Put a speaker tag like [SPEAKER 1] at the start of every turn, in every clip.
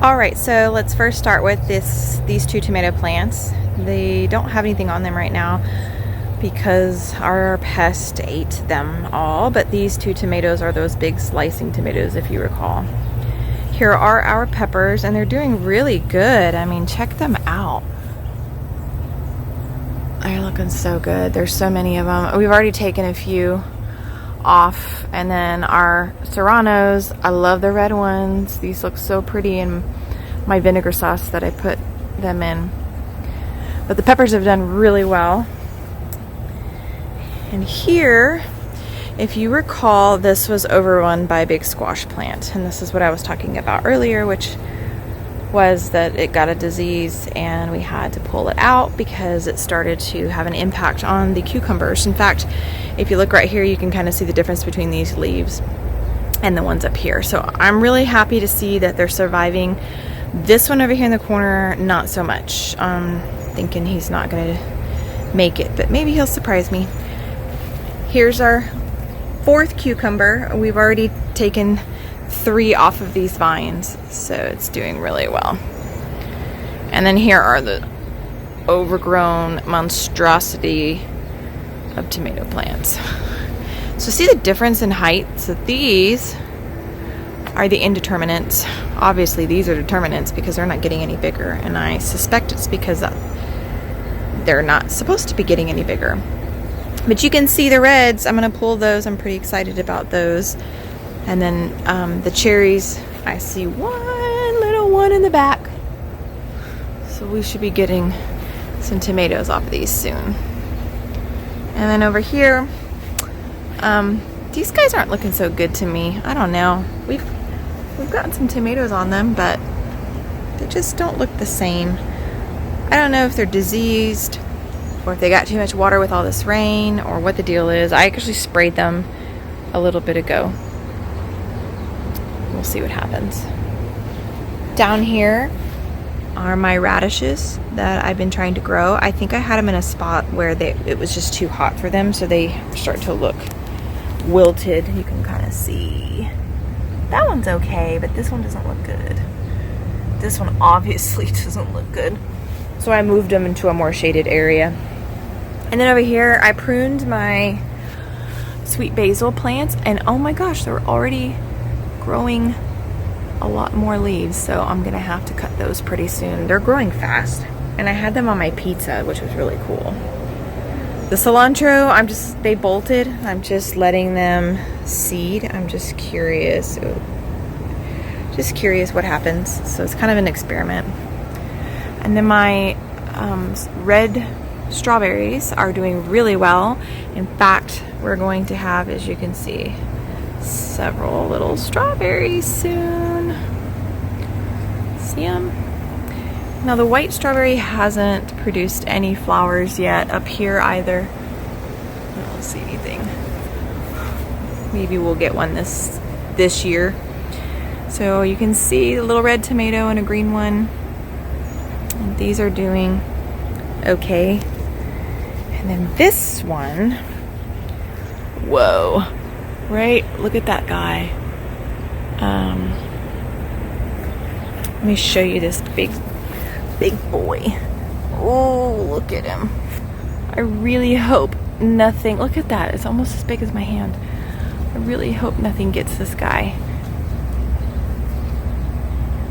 [SPEAKER 1] All right, so let's first start with these two tomato plants. They don't have anything on them right now because our pest ate them all, but these two tomatoes are those big slicing tomatoes, if you recall. Here are our peppers, and they're doing really good. I mean, check them out. They're looking so good. There's so many of them. We've already taken a few off, and then our serranos, I love the red ones. These look so pretty in my vinegar sauce that I put them in. But the peppers have done really well. And here, if you recall, this was overrun by a big squash plant, and this is what I was talking about earlier, which was that it got a disease and we had to pull it out because it started to have an impact on the cucumbers. In fact, if you look right here, you can kind of see the difference between these leaves and the ones up here. So I'm really happy to see that they're surviving. This one over here in the corner, not so much. Thinking he's not going to make it, but maybe he'll surprise me. Here's our fourth cucumber. We've already taken 3 off of these vines, so it's doing really well. And then here are the overgrown monstrosity of tomato plants. So see the difference in height? So these are the indeterminates. Obviously these are determinants because they're not getting any bigger, and I suspect it's because they're not supposed to be getting any bigger. But you can see the reds. I'm going to pull those. I'm pretty excited about those. And then the cherries, I see one little one in the back. So we should be getting some tomatoes off of these soon. And then over here, these guys aren't looking so good to me. I don't know. We've gotten some tomatoes on them, but they just don't look the same. I don't know if they're diseased or if they got too much water with all this rain or what the deal is. I actually sprayed them a little bit ago. We'll see what happens. Down here are my radishes that I've been trying to grow. I think I had them in a spot where it was just too hot for them, so they start to look wilted. You can kind of see. That one's okay, but this one doesn't look good. This one obviously doesn't look good. So I moved them into a more shaded area. And then over here, I pruned my sweet basil plants, and oh my gosh, they're already growing a lot more leaves, so I'm gonna have to cut those pretty soon. They're growing fast, and I had them on my pizza, which was really cool. The cilantro, they bolted. I'm just letting them seed. I'm just curious what happens. So it's kind of an experiment. And then my red strawberries are doing really well. In fact, we're going to have, as you can see, several little strawberries soon. See them? Now the white strawberry hasn't produced any flowers yet up here either. I don't see anything. Maybe we'll get one this year. So you can see a little red tomato and a green one. And these are doing okay. And then this one, whoa. Right? Look at that guy. Let me show you this big boy. Oh, look at him. I really hope nothing, look at that. It's almost as big as my hand. I really hope nothing gets this guy.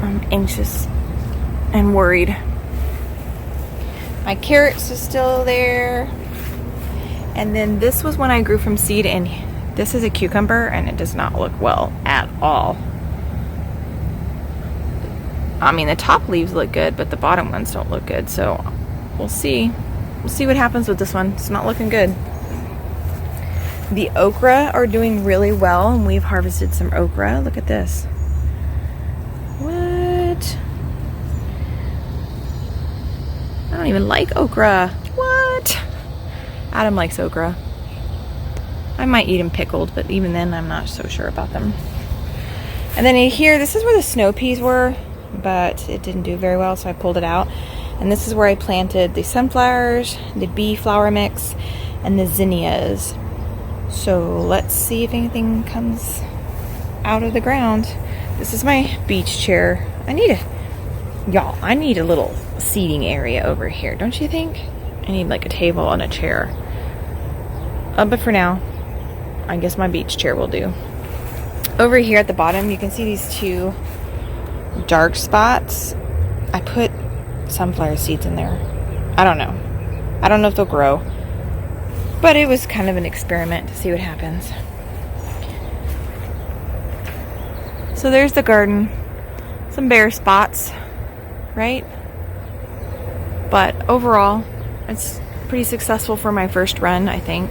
[SPEAKER 1] I'm anxious and worried. My carrots are still there. And then this was when I grew from seed, and this is a cucumber, and it does not look well at all. I mean, the top leaves look good, but the bottom ones don't look good. So we'll see. We'll see what happens with this one. It's not looking good. The okra are doing really well, and we've harvested some okra. Look at this. What? I don't even like okra. What? Adam likes okra. I might eat them pickled, but even then I'm not so sure about them. And then in here, this is where the snow peas were, but it didn't do very well, so I pulled it out. And this is where I planted the sunflowers, the bee flower mix, and the zinnias. So let's see if anything comes out of the ground. This is my beach chair. I need Y'all, I need a little seating area over here, don't you think? I need like a table and a chair. But for now, I guess my beach chair will do. Over here at the bottom, you can see these two dark spots. I put sunflower seeds in there. I don't know. I don't know if they'll grow. But it was kind of an experiment to see what happens. So there's the garden. Some bare spots, right? But overall, it's pretty successful for my first run, I think.